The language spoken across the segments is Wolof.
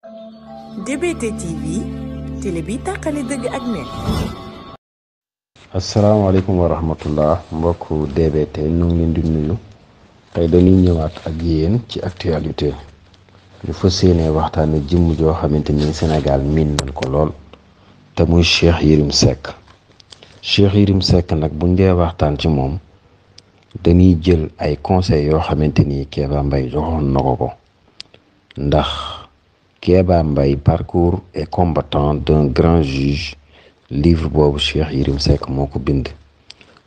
DBT TV télé bi tàqale dëgg ak nen. asalaamaaleykum wa rahmatullah mbokku DBT ñu ngi leen di nuyu tey dañuy ñëwaat ak yéen ci actualité ñu fas yéene waxtaane jëmm joo xamante ni Sénégal miin nañ ko lool te muy Cheikh Yérim Seck. Cheikh Yérim Seck nag buñ dee waxtaan ci moom dañuy jël ay conseils yoo xamante ni Kéba Mbaye joxoon na ko ndax Kéba Mbaye parcours et combattant d'un grand juge livre boobu Cheikh Yérim Seck moo ko bind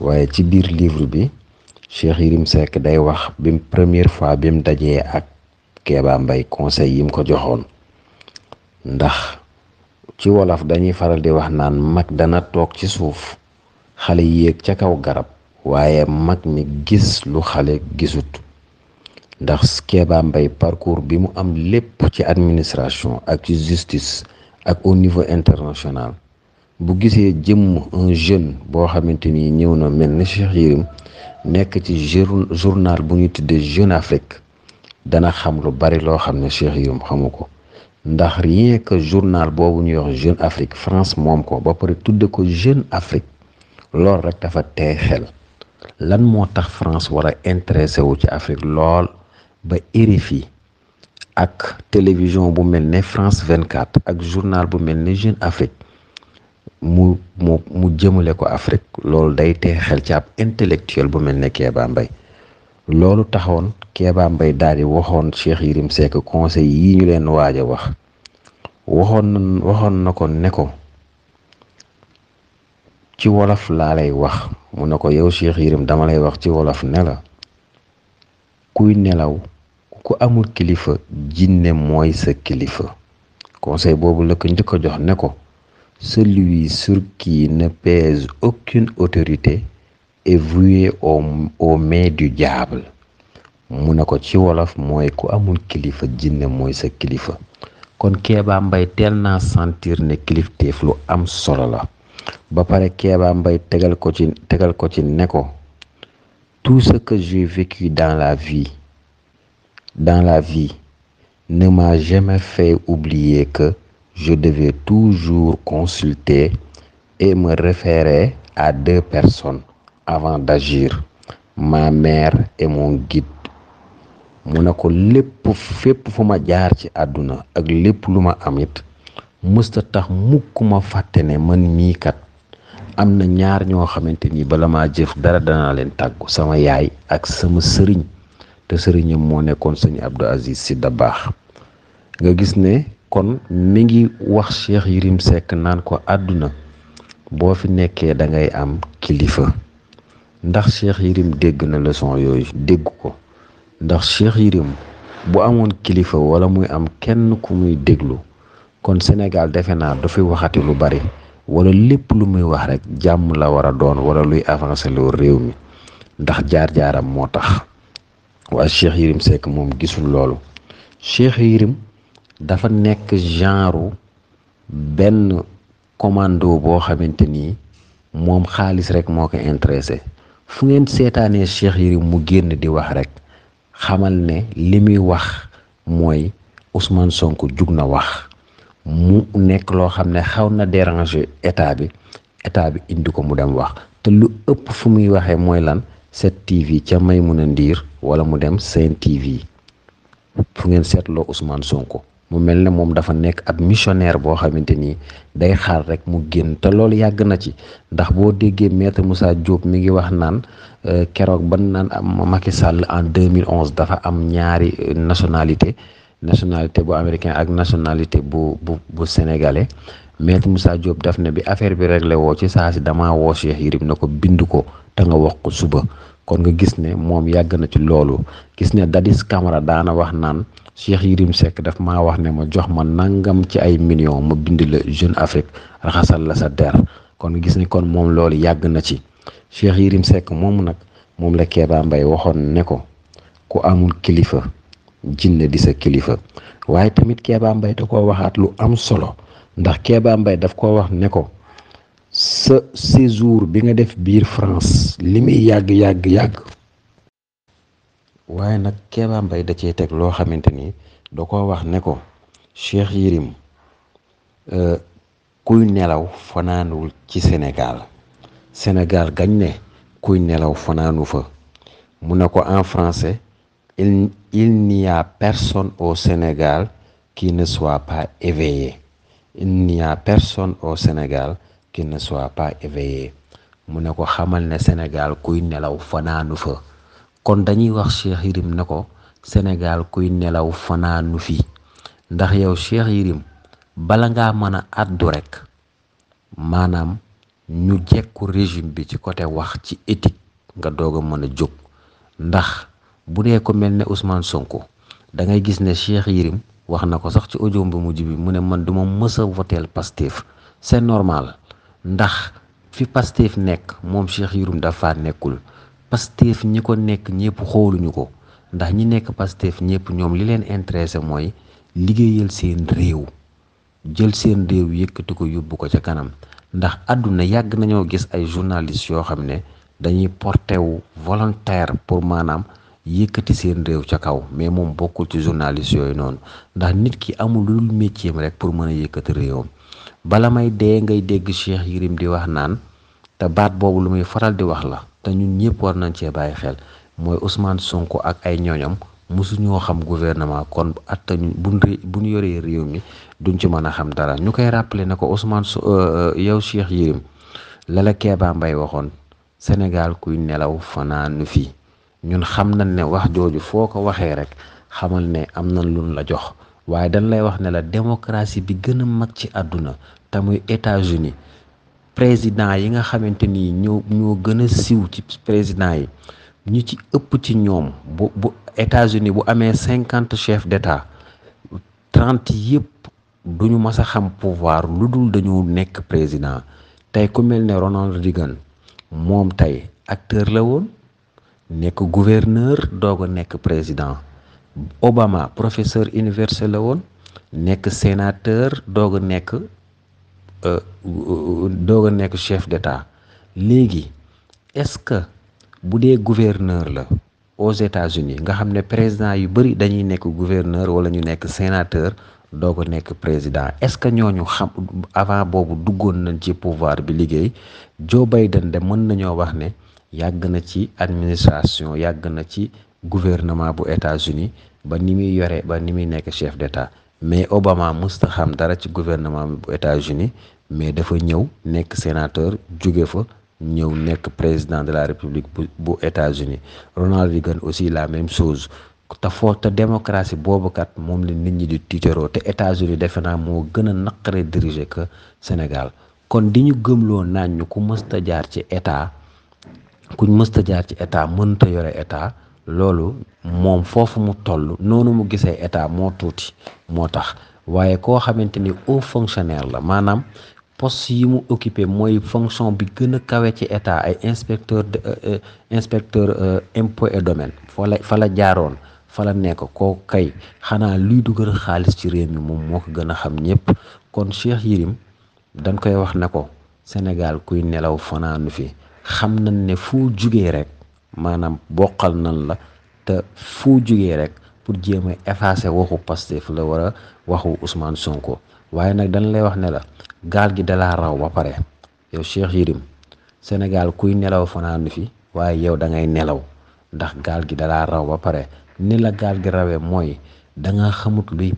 waaye ci biir livre bi Cheikh Yérim Seck day wax bi première fois bi mu dajee ak Kéba Mbaye conseil yi mu ko joxoon ndax ci wolof dañuy faral di wax naan mag dana toog ci suuf xale yéeg ca kaw garab waaye mag mi gis lu xale gisut ndax Kéba Mbaye parcours bi mu am lépp ci administration ak ci justice ak au niveau international bu gisee jëmm un jeune boo xamante ni ñëw na mel ni Cheikh Yérim nekk ci journal bu ñu tuddee Jeune Afrique dana xam lu bari loo xam ne Cheikh Yérim xamu ko ndax rien que journal boobu ñuy wax Jeune Afrique France moom ko ba pare tudde ko Jeune Afrique loolu rek dafa tey xel lan moo tax France war a intéressé wu ci Afrique lool ba RFI ak télévision bu mel ne France 24 ak journal bu mel ne Jeune Afrique mu jëmale ko Afrique loolu day tee xel ci ab intellectuel bu mel ne Kéba Mbaye loolu taxoon Kéba Mbaye daal di waxoon Cheikh Yérim Seck conseil yi ñu leen waaj a wax waxoon na ko ne ko ci wolof laa lay wax mu ne ko yow Cheikh Yérim dama lay wax ci wolof ne la kuy nelaw ku amul kilifa jinne mooy sa kilifa conseil boobu la ko njëkk a jox ne ko celui sur qui ne pèse aucune autorité est voué aux mains du diable mu ne ko ci wolof mooy ku amul kilifa jinne mooy sa kilifa kon Kéba Mbaye teel naa sentir ne kilifteef lu am solo la ba pare Kéba Mbaye tegal ko ci ne ko tout ce que j'ai vécu dans la vie ne m'a jamais fait oublier que je devais toujours consulter et me référer à deux personnes avant d'agir, ma mère et mon guide. mu ne ko lépp fépp fu ma jaar ci àdduna ak lépp lu ma am it mësta tax mukk ma fàtte ne man mii kat am na ñaar ñoo xamante ni bala maa jëf dara danaa leen tàggu sama yaay ak sama sëriñ te sëriñam moo nekkoon sëñ Abdou Aziz Sy Dabakh nga gis ne kon mi ngi wax Cheikh Yérim Seck naan ko àdduna boo fi nekkee da ngay am kilifa ndax Cheikh Yérim dégg na leçon yooyu dégg ko ndax Cheikh Yérim bu amoon kilifa wala muy am kenn ku muy déglu kon Sénégal defe naa du fi waxati lu bari wala lépp lu muy wax rek jàmm la war a doon wala luy avancer loo réew mi ndax jaar-jaaram moo tax waaye Cheikh Yérim Seck moom gisul loolu Cheikh Yérim dafa nekk genre benn commando boo xamante ni moom xaalis rek moo ko intéressé fu ngeen seetaanee Cheikh Yérim mu génn di wax rek xamal ne li muy wax mooy Ousmane Sonko jug na wax mu nekk loo xam ne xaw na déranger état bi indi ko mu dem wax te lu ëpp fu muy waxee mooy lan 7TV ca Maïmouna Ndir wala mu dem Sen TV fu ngeen seetloo Ousmane Sonko mu mel ne moom dafa nekk ab missionnaire boo xamante ni day xaar rek mu génn te loolu yàgg na ci ndax boo déggee maître Moussa Diop mi ngi wax naan keroog ban naan Macky Sall en 2011 dafa am ñaari nationalité bu américain ak nationalité bu sénégalais maître Moussa Diop daf ne bi affaire bi réglé woo ci saa si damaa woo Cheikh Yérim na ko bind ko te nga wax ko suba kon nga gis ne moom yàgg na ci loolu gis ne Dadis Camara daana wax naan Cheikh Yérim Seck daf maa wax ne ma jox ma nangam ci ay millions ma bind la Jeune Afrique raxasal la sa der kon gis ne kon moom loolu yàgg na ci Cheikh Yérim Seck moomu nag moom la Kéba Mbaye waxoon ne ko ku amul kilifa jinne di sa kilifa waaye tamit Kéba Mbaye da koo waxaat lu am solo ndax Kéba Mbaye daf koo wax ne ko sa séjour bi nga def biir France li muy yàgg waaye nag Kéba Mbaye da cee teg loo xamante ni da koo wax ne ko Cheikh Yérim kuy nelaw fanaanuwul ci Sénégal gañ ne kuy nelaw fanaanu fa. mu ne ko en français il n'y a personne au Sénégal qui ne soit pas éveillé. Il n'y a personne au Sénégal qui ne soit pas éveillé. mu ne ko xamal ne Sénégal kuy nelaw fanaanu fa. kon dañuy wax Cheikh Yérim ne ko Sénégal kuy nelaw fanaanu fi ndax yow Cheikh Yérim bala ngaa mën a àddu rek maanaam ñu jekku régime bi ci côté wax ci éthique nga doog a mën a jóg. ndax bu dee ko mel ne Ousmane Sonko da ngay gis ne Cheikh Yérim wax na ko sax ci audio bu mujj bi mu ne man duma mës a voteel Pastef. c'est normal ndax fi Pastef nekk moom Cheikh Yérim dafa nekkul. Pastef ñi ko nekk ñëpp xooluñu ko ndax ñi nekk Pastef ñëpp ñoom li leen intéressé mooy liggéeyal seen réew, jël seen réew yëkkati ko yóbbu ko ca kanam. ndax àdduna yàgg nañoo gis ay journalistes yoo xam ne dañuy porté wu volontaire pour maanaam yëkkati seen réew ca kaw, mais moom bokkul ci journalistes yooyu noonu. ndax nit ki amul lu dul métier rek pour mën a yëkkati réewam. bala may dee ngay dégg Cheikh Yérim di wax naan, te baat boobu lu muy faral di wax la te ñun ñëpp war nañ cee bàyyi xel, mooy Ousmane Sonko ak ay ñooñam mosuñoo xam gouvernement, kon atta buñ yoree réew mi duñ ci mën a xam dara. ñu koy rappeler ne ko Ousmane yow Cheikh Yérim la la Kéba Mbaye waxoon Sénégal kuy nelaw fanaanu fi. ñun xam nañ ne wax jooju foo ko waxee rek xamal ne am na luñ la jox, waaye dañ lay wax ne la démocratie bi gën a mag ci àdduna te muy États-Unis, président yi nga xamante ni ñoo gën a siiw ci président yi, ñu ci ëpp ci ñoom bu États-Unis bu amee 50 chefs d'État 30 yëpp duñu mas a xam pouvoir lu dul dañu nekk président. tey ku mel ne Ronald Reagan moom tey acteur la woon, nekk gouverneur doog a nekk président. Obama professeur université la woon, nekk sénateur doog a nekk chef d'État. léegi est-ce que bu dee gouverneur la aux États-Unis nga xam ne président yu bari dañuy nekk gouverneur wala ñu nekk sénateur doog a nekk président, est-ce que ñooñu xam avant boobu duggoon nañ ci pouvoir bi liggéey? Joe Biden de mën nañoo wax ne yàgg na ci administration, yàgg na ci gouvernement bu États-Unis ba ni muy yore ba ni muy nekk chef d'État. mais Obama musta xam dara ci gouvernement bu États-Unis, mais dafa ñëw nekk sénateur jóge fa ñëw nekk président de la République bu États-Unis. Ronald Reagan aussi la même chose. te démocratie boobu kat moom la nit ñi di tiitaroo, te États-Unis defe naa moo gën a naqaree diriger que Sénégal. kon di ñu gëmloo naan ñu ku mësta jaar ci état mënta yore état, loolu moom foofu mu toll noonu mu gisee état moo tuuti moo tax. waaye koo xamante ni haut fonctionnaire la, maanaam poste yi mu occupé mooy fonction bi gën a kawe ci état, ay inspecteur impôt et domaine fa la jaaroon, fa la nekk, koo kay xanaa luy dugal xaalis ci réew mi moom moo ko gën a xam ñëpp. kon Cheikh Yérim dañ koy wax ne ko Sénégal kuy nelaw fanaanu fi. xam nañ ne fu jugee rek maanaam bokkal nañ la, te fu jugee rek pour jéem a effacer waxu Pastef la war a waxu Ousmane Sonko. waaye nag dañ lay wax ne la gaal gi dalaa raw ba pare yow Cheikh Yérim. Sénégal kuy nelaw fanaanu fi, waaye yow da ngay nelaw ndax gaal gi dalaa raw ba pare. ni la gaal gi rawee mooy da nga xamut luy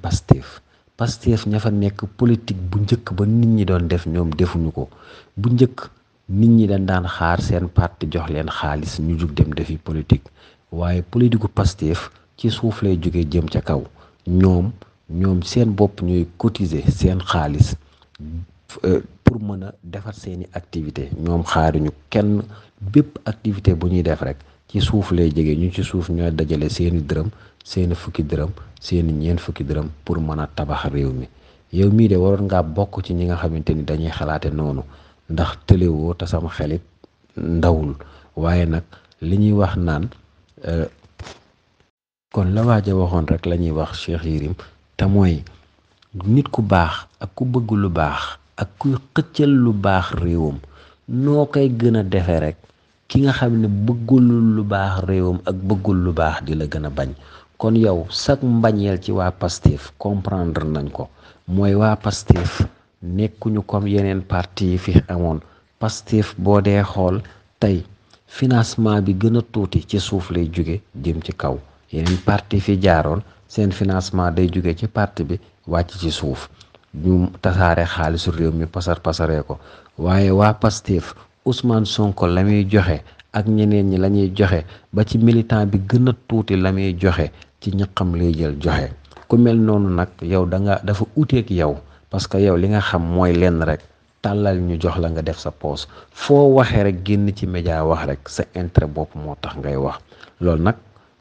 Pastef ña fa nekk politique bu njëkk ba nit ñi doon def ñoom defuñu ko. bu njëkk nit ñi dañ daan xaar seen parti jox leen xaalis ñu jug dem defi politique, waaye politique gu Pastef ci suuf lay jógee jëm ca kaw. ñoom seen bopp ñooy cotiser seen xaalis pour mën a defar seeni activité. ñoom xaaruñu kenn, bépp activité bu ñuy def rek ci suuf lay jógee. ñu ci suuf ñooy dajale seeni dërëm, seeni fukki dërëm, seeni ñeent fukki dërëm pour mën a tabax réew mi. yow mii de waroon ngaa bokk ci ñi nga xamante ni dañuy xalaate noonu, ndax tëlewoo te sama xelit ndawul. waaye nag li ñuy wax naan kon la waaja waxoon rek la ñuy wax Cheikh Yérim, te mooy nit ku baax ak ku bëgg lu baax ak kuy xëccal lu baax réewam noo koy gën a defee rek ki nga xam ne bëggul lu baax réewam ak bëggul lu baax di la gën a bañ. kon yow sak mbañeel ci waa Pastef comprendre nañ ko mooy waa Pastef nekkuñu comme yeneen parti yi fi amoon. Pastef boo dee xool tey financement bi gën a tuuti ci suuf lay jóge jëm ci kaw yeneen parti fi jaaroon seen financement day jóge ci parti bi wàcc ci suuf ñu tasaare xaalisu réew mi pasaree ko waaye waa Pastef Ousmane Sonko la muy joxe ak ñeneen ñi la ñuy joxe ba ci militant bi gën a tuuti la muy joxe ci ñaqam lay jël joxe ku mel noonu nag yow dafa uteeg yow parce que yow li nga xam mooy lenn rek tàllal ñu jox la nga def sa poos foo waxee rek génn ci média wax rek sa intérêt bopp moo tax ngay wax loolu nag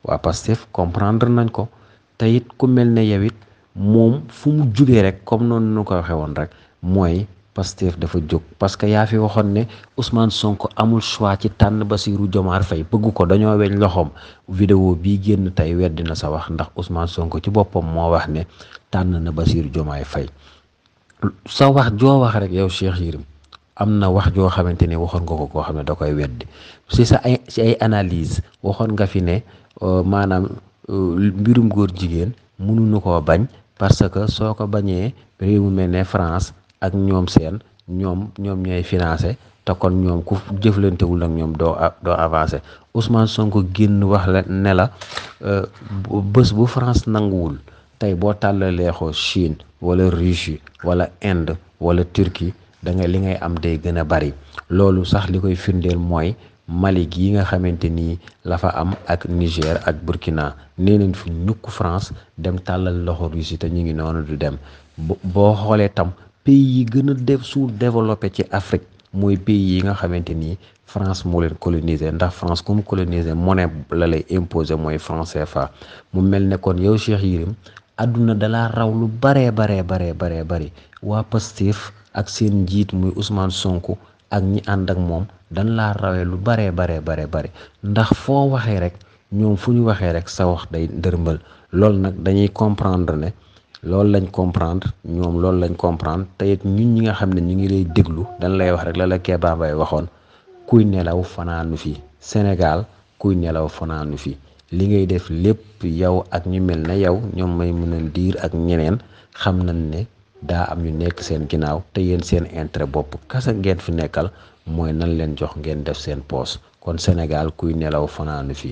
waa Pastef comprendre nañ ko te it ku mel ne yow it moom fu mu jugee rek comme noonu nu ko waxee woon rek mooy Pastef dafa jóg parce que yaa fi waxoon ne Ousmane Sonko amul choix ci tànn Bassirou Diomaye Faye bëgg ko dañoo weñ loxoom vidéo bii génn tey weddi na sa wax ndax Ousmane Sonko ci boppam moo wax ne tànn na Bassirou Diomaye Faye sa wax joo wax rek yow Cheikh Yérim am na wax joo xamante ne waxoon nga ko koo xam ne da koy weddi si ay analyse waxoon nga fi ne maanaam mbirum góor jigéen mënuñu koo bañ parce que soo ko bañee réew mu mel ne France ak ñoom seen ñoom ñooy financé te kon ñoom ku jëflantewul ak ñoom doo avancé Ousmane Sonko génn wax la ne la bés bu France nanguwul tey boo tàllalee ko Chine wala Russie wala Inde wala Turquie li ngay am day gën a bari loolu sax li koy firndeel mooy Mali gi nga xamante ni la fa am ak Niger ak Burkina nee nañ fu ñukk France dem tàllal loxo Russie te ñu ngi noonu du dem boo xoolee tam pays yi gën a sous-développé ci Afrique mooy pays yi nga xamante ni France moo leen coloniser ndax France comme coloniser monnaie la lay imposer mooy franc CFA mu mel ne kon yow Cheikh Yérim àdduna dalaa raw lu baree bari waa Pastef ak seen njiit muy Ousmane Sonko ak ñi ànd ak moom dañ laa rawee lu baree bari ndax foo waxee rek ñoom fu ñu waxee rek sa wax day ndërmbal loolu nag dañuy comprendre ne loolu lañ comprendre ñoom loolu lañ comprendre te it ñun ñi nga xam ne ñu ngi lay déglu dañ lay wax rek la Kéba Mbaye waxoon kuy nelaw fanaanu fi Sénégal kuy nelaw fanaanu fi li ngay def lépp yow ak ñu mel ne yow ñoom may mën a diir ak ñeneen xam nañ ne daa am ñu nekk seen ginnaaw te yéen seen intérêt bopp kasa ngeen fi nekkal mooy nan leen jox ngeen def seen poos kon Sénégal kuy nelaw fanaanu fi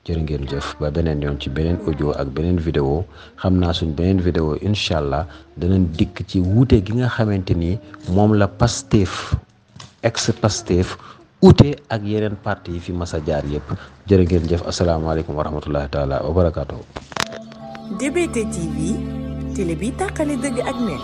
jërë ngeen jëf ba beneen yoon ci beneen audio ak beneen vidéo xam naa suñ beneen vidéo incha allah danañ dikk ci wuute gi nga xamante ni moom la Pastef ex Pastef wuute ak yeneen parti yi fi mas a jaar yëpp jërë ngeen jëf asalaamaaleykum wa rahmatullahi taala wa barakaatuhu. DBT TV télé bi tàqale dëgg ak neen.